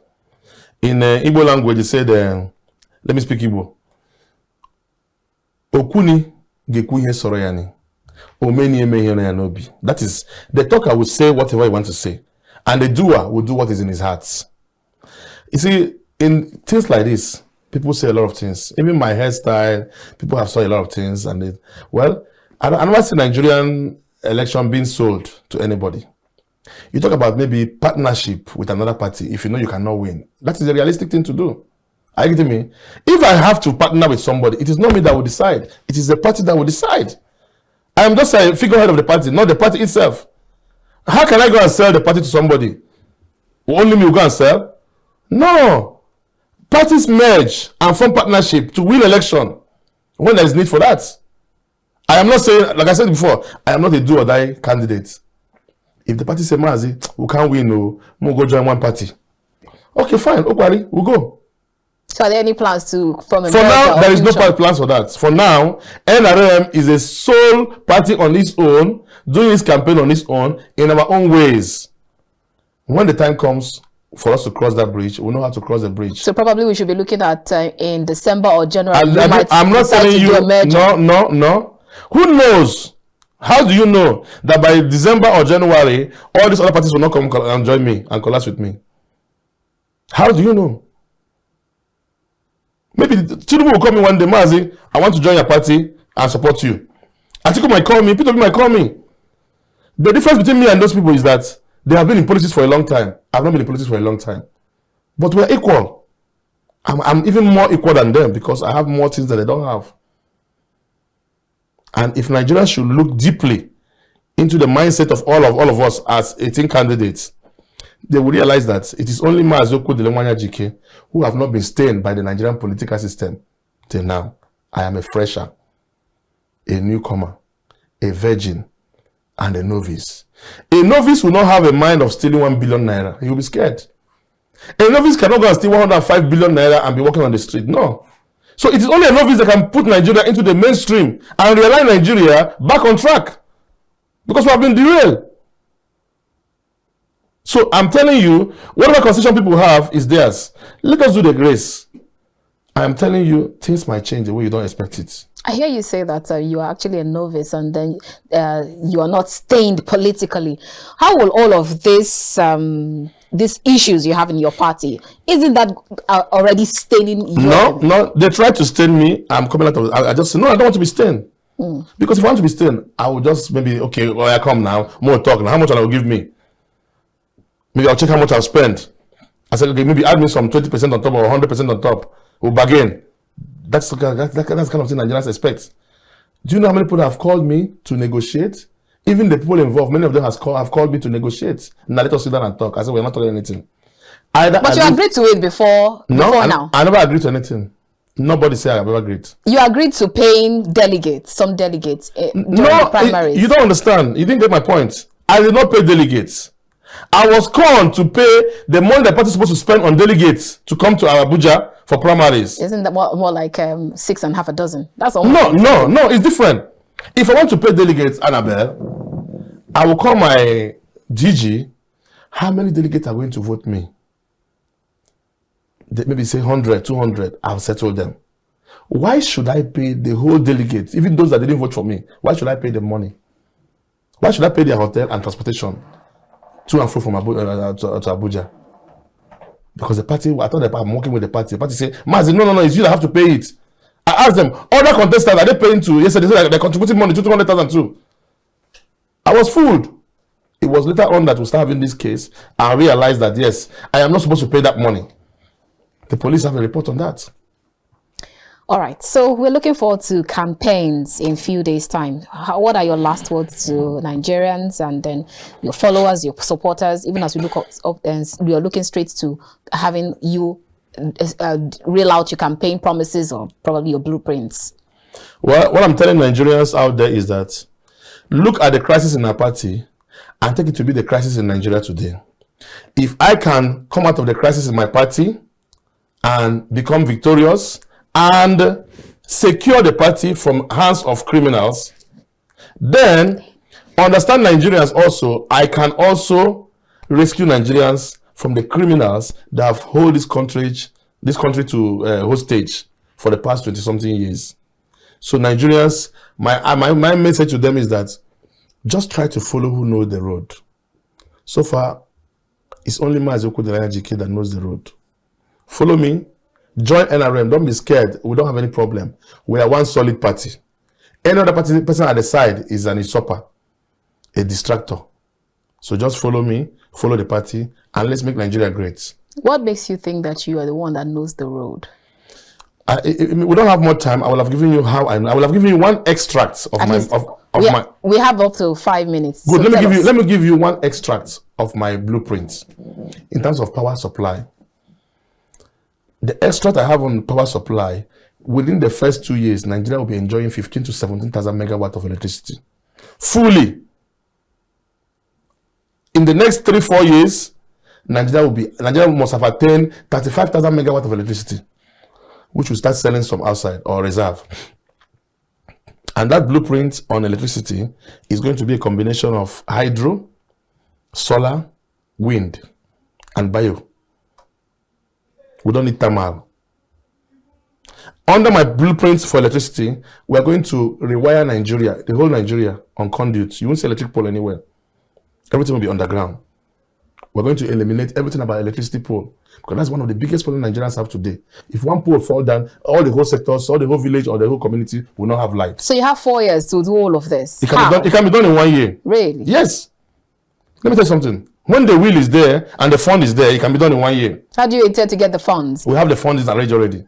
In Igbo language, they said, let me speak Igbo. Okuni geku ihe soro yani. Omeni eme ihe na ya nobi. That is, the talker will say whatever he wants to say, and the doer will do what is in his heart. You see, in things like this, people say a lot of things. Even my hairstyle, people have said a lot of things, and I never see Nigerian election being sold to anybody. You talk about maybe partnership with another party if you know you cannot win. That is a realistic thing to do. Are you getting me? If I have to partner with somebody, it is not me that will decide. It is the party that will decide. I am just a figurehead of the party, not the party itself. How can I go and sell the party to somebody? Only me will go and sell? No. Parties merge and form partnership to win election when there is need for that. I am not saying, like I said before, I am not a do or die candidate. If the party say, Mazi, we can't win, we'll go join one party. Okay, fine, okay, we'll go. So are there any plans to form a For now, there is no plans for that. For now, NRM is a sole party on its own, doing its campaign on its own, in our own ways. When the time comes for us to cross that bridge, we know how to cross the bridge. So probably we should be looking at in December or January. I'm not telling you, no. Who knows? How do you know that by December or January, all these other parties will not come and join me and collapse with me? How do you know? Maybe Tinubu will call me one day, Mazi, I want to join your party and support you. Atiku might call me, Peter might call me. The difference between me and those people is that they have been in politics for a long time. I've not been in politics for a long time. But we're equal. I'm even more equal than them because I have more things that they don't have. And if Nigerians should look deeply into the mindset of all of us as 18 candidates, they will realize that it is only Mazi Okwudili Nwa-anyajike who have not been stained by the Nigerian political system till now. I am a fresher, a newcomer, a virgin, and a novice. A novice will not have a mind of stealing 1 billion naira. He will be scared. A novice cannot go and steal 105 billion naira and be walking on the street. No. So it is only a novice that can put Nigeria into the mainstream and realign Nigeria back on track. Because we have been derailed. So I'm telling you, whatever constitution people have is theirs. Let us do the grace. I'm telling you, things might change the way you don't expect it. I hear you say that you are actually a novice and then you are not stained politically. How will all of this these issues you have in your party, isn't that already staining you? No, they tried to stain me. I'm coming out of it. I just say, no, I don't want to be stained. Because if I want to be stained, I will just maybe, okay, well, I come now, more talk now. How much will you give me? Maybe I'll check how much I've spent. I said, okay, maybe add me some 20% on top or 100% on top. We'll bargain. That's the kind of thing Nigerians expect. Do you know how many people have called me to negotiate? Even the people involved, many of them have called me to negotiate. Now let us sit down and talk. I said, we're not talking anything. But you agreed to it before now? I never agreed to anything. Nobody said I've ever agreed. You agreed to paying delegates, some delegates during the primaries. You don't understand. You didn't get my point. I did not pay delegates. I was called to pay the money the party is supposed to spend on delegates to come to Abuja for primaries. Isn't that more like 6 and half a dozen? That's all. No, it's different. If I want to pay delegates, Annabelle, I will call my DG. How many delegates are going to vote me? They maybe say 100, 200. I'll settle them. Why should I pay the whole delegates, even those that didn't vote for me? Why should I pay them money? Why should I pay their hotel and transportation to and fro from Abuja, to Abuja? Because the party, I thought I'm working with the party. The party say, Mazi, no, it's you that have to pay it. I asked them, other contestants, are they paying to? Yesterday, they said they're contributing money to 200,000 too. I was fooled. It was later on that we started having this case and realized that, yes, I am not supposed to pay that money. The police have a report on that. All right, so we're looking forward to campaigns in a few days' time. What are your last words to Nigerians and then your followers, your supporters, even as we look up and we are looking straight to having you reel out your campaign promises or probably your blueprints? Well, what I'm telling Nigerians out there is that look at the crisis in our party and take it to be the crisis in Nigeria today. If I can come out of the crisis in my party and become victorious and secure the party from hands of criminals, then understand Nigerians also, I can also rescue Nigerians from the criminals that have held this country to hostage for the past 20-something years. So Nigerians, my message to them is that just try to follow who knows the road. So far, it's only Mazi Okwudili Nwa-anyajike that knows the road. Follow me, join NRM, don't be scared, we don't have any problem. We are one solid party. Any other person at the side is an usurper, a distractor. So just follow me, follow the party, and let's make Nigeria great. What makes you think that you are the one that knows the road? We don't have more time. I will have given you how I know. I will have given you one extract of we have up to 5 minutes. Good. So let me give you one extract of my blueprint in terms of power supply. The extract I have on power supply, within the first 2 years, Nigeria will be enjoying 15 to 17,000 megawatts of electricity fully. In the next 3-4 years, Nigeria must have attained 35,000 megawatts of electricity, which will start selling some outside or reserve. And that blueprint on electricity is going to be a combination of hydro, solar, wind, and bio. We don't need thermal. Under my blueprints for electricity, we are going to rewire Nigeria, the whole Nigeria, on conduits. You won't see electric pole anywhere. Everything will be underground. We're going to eliminate everything about electricity pole, because that's one of the biggest problems Nigerians have today. If one pole falls down, all the whole sectors, all the whole village or the whole community will not have light. So you have 4 years to do all of this. It can be done in 1 year. Really? Yes. Let me tell you something. When the will is there and the fund is there, it can be done in 1 year. How do you intend to get the funds? We have the funds arranged already.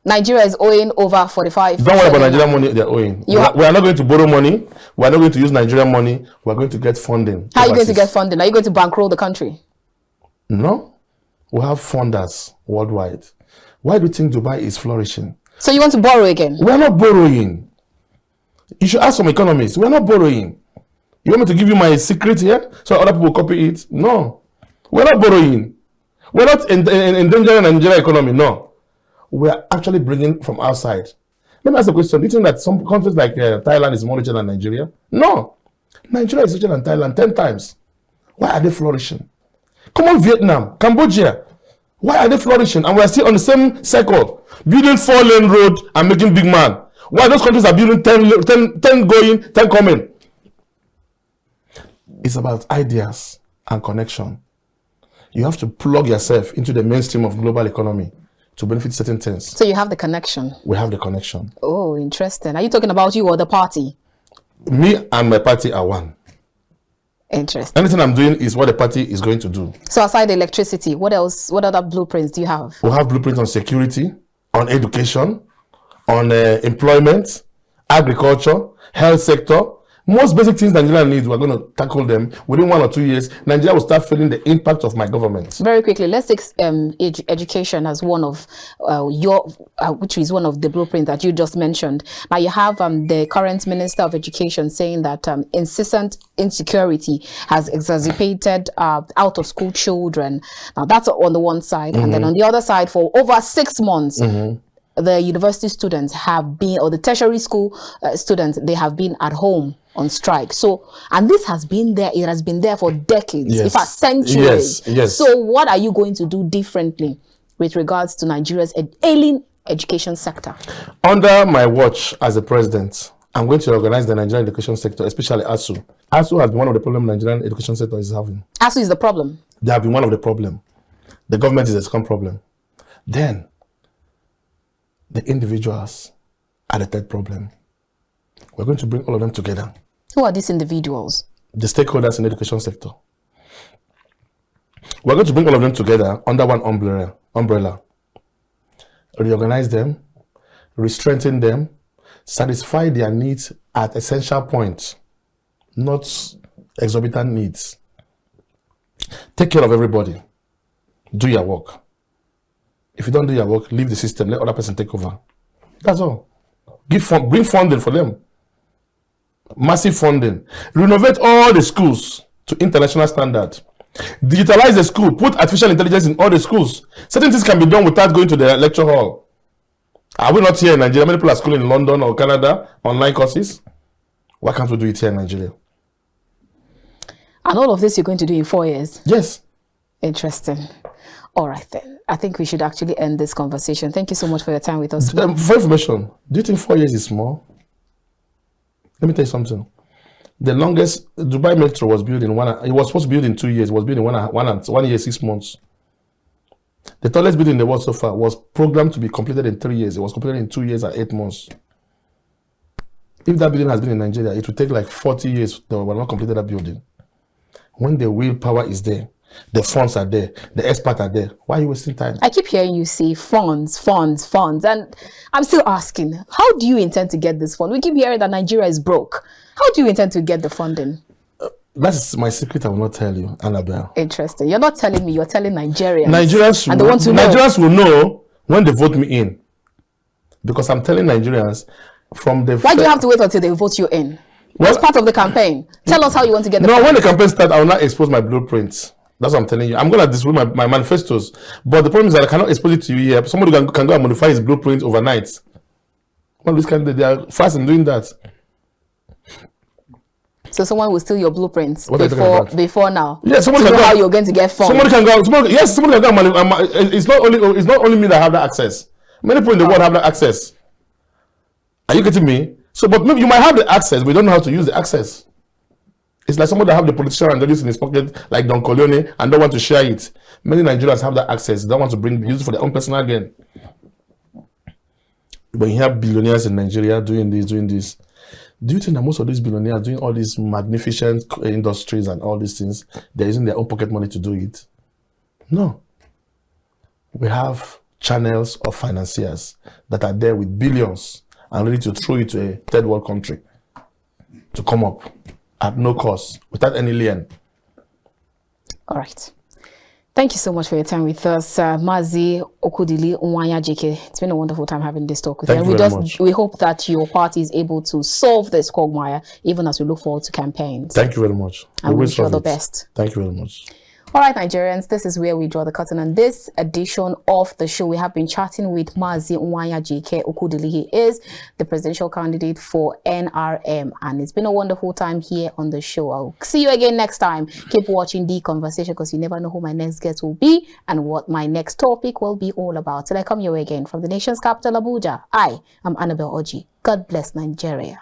Nigeria is owing over 45. Don't worry about Nigerian money they're owing. We are not going to borrow money. We are not going to use Nigerian money. We are going to get funding. How are you going to get funding? Are you going to bankroll the country? No. We have funders worldwide. Why do you think Dubai is flourishing? So you want to borrow again? We are not borrowing. You should ask some economists. We are not borrowing. You want me to give you my secret here so other people copy it? No. We are not borrowing. We are not endangering the Nigerian economy. No. We are actually bringing from outside. Let me ask a question. Do you think that some countries like Thailand is more richer than Nigeria? No. Nigeria is richer than Thailand 10 times. Why are they flourishing? Come on, Vietnam, Cambodia. Why are they flourishing? And we are still on the same cycle, building 4-lane road and making big man. Why those countries are building 10 going, 10 coming? It's about ideas and connection. You have to plug yourself into the mainstream of global economy to benefit certain things. So you have the connection. We have the connection. Oh, interesting. Are you talking about you or the party? Me and my party are one. Interesting. Anything I'm doing is what the party is going to do. So aside electricity, what else? What other blueprints do you have? We have blueprints on security, on education, on employment, agriculture, health sector. Most basic things Nigeria needs, we're going to tackle them. Within 1 or 2 years, Nigeria will start feeling the impact of my government. Very quickly, let's take education as one of which is one of the blueprints that you just mentioned. Now you have the current Minister of Education saying that incessant insecurity has exacerbated out-of-school children. Now that's on the one side. And then on the other side, for over 6 months, the university students have been, or the tertiary school students, they have been at home on strike. So, and this has been there, it has been there for decades, in fact centuries. Yes. So what are you going to do differently with regards to Nigeria's ailing education sector? Under my watch as a president, I'm going to organize the Nigerian education sector, especially ASU. ASU has been one of the problems the Nigerian education sector is having. ASU is the problem? They have been one of the problems. The government is the second problem. Then, the individuals are the third problem. We're going to bring all of them together. Who are these individuals? The stakeholders in the education sector. We're going to bring all of them together under one umbrella. Reorganize them, re-strengthen them, satisfy their needs at essential points, not exorbitant needs. Take care of everybody. Do your work. If you don't do your work, leave the system, let other person take over. That's all. Bring funding for them. Massive funding. Renovate all the schools to international standard. Digitalize the school. Put artificial intelligence in all the schools. Certain things can be done without going to the lecture hall. Are we not here in Nigeria? Many people are schooling in London or Canada, online courses. Why can't we do it here in Nigeria? And all of this you're going to do in 4 years? Yes. Interesting. All right then. I think we should actually end this conversation. Thank you so much for your time with us. For information, do you think 4 years is small? Let me tell you something. The longest Dubai Metro was built in it was supposed to be built in 2 years. It was built in 1 year, 6 months. The tallest building in the world so far was programmed to be completed in 3 years. It was completed in 2 years and 8 months. If that building has been in Nigeria, it would take like 40 years to not completed that building. When the willpower is there, the funds are there, the experts are there, why are you wasting time? I keep hearing you say funds, and I'm still asking, how do you intend to get this fund? We keep hearing that Nigeria is broke. How do you intend to get the funding? That's my secret. I will not tell you, Annabelle. Interesting. You're not telling me, you're telling Nigerians. Nigerians will know when they vote me in. Because I'm telling Nigerians from the... Why do you have to wait until they vote you in? Well, that's part of the campaign. Tell us how you want to get the No, funding. when the campaign starts, I will not expose my blueprints. That's what I'm telling you. I'm going to display my manifestos. But the problem is that I cannot expose it to you here. Somebody can go and modify his blueprints overnight. One of these candidates, they are fast in doing that. So someone will steal your blueprints before now. Yes, someone can know how you're going to get funds. Someone can go. Someone can go. It's not only me that have that access. Many people in the world have that access. Are you getting me? So, but maybe you might have the access, but you don't know how to use the access. It's like someone that have the politician and just in his pocket, like Don Corleone, and don't want to share it. Many Nigerians have that access. They don't want to use it for their own personal gain. But you have billionaires in Nigeria doing this. Do you think that most of these billionaires doing all these magnificent industries and all these things, they're using their own pocket money to do it? No. We have channels of financiers that are there with billions and ready to throw it to a third world country to come up at no cost, without any lien. All right. Thank you so much for your time with us, Mazi Okwudili Nwa-anyajike. It's been a wonderful time having this talk with you. And we hope that your party is able to solve this quagmire, even as we look forward to campaigns. Thank you very much. And we wish you all the best. Thank you very much. All right, Nigerians, this is where we draw the curtain on this edition of the show. We have been chatting with Mazi Okwudili. He is the presidential candidate for NRM, and it's been a wonderful time here on the show. I'll see you again next time. Keep watching The Conversation, because you never know who my next guest will be and what my next topic will be all about. Till I come your way again from the nation's capital, Abuja, I am Annabelle Oji. God bless Nigeria.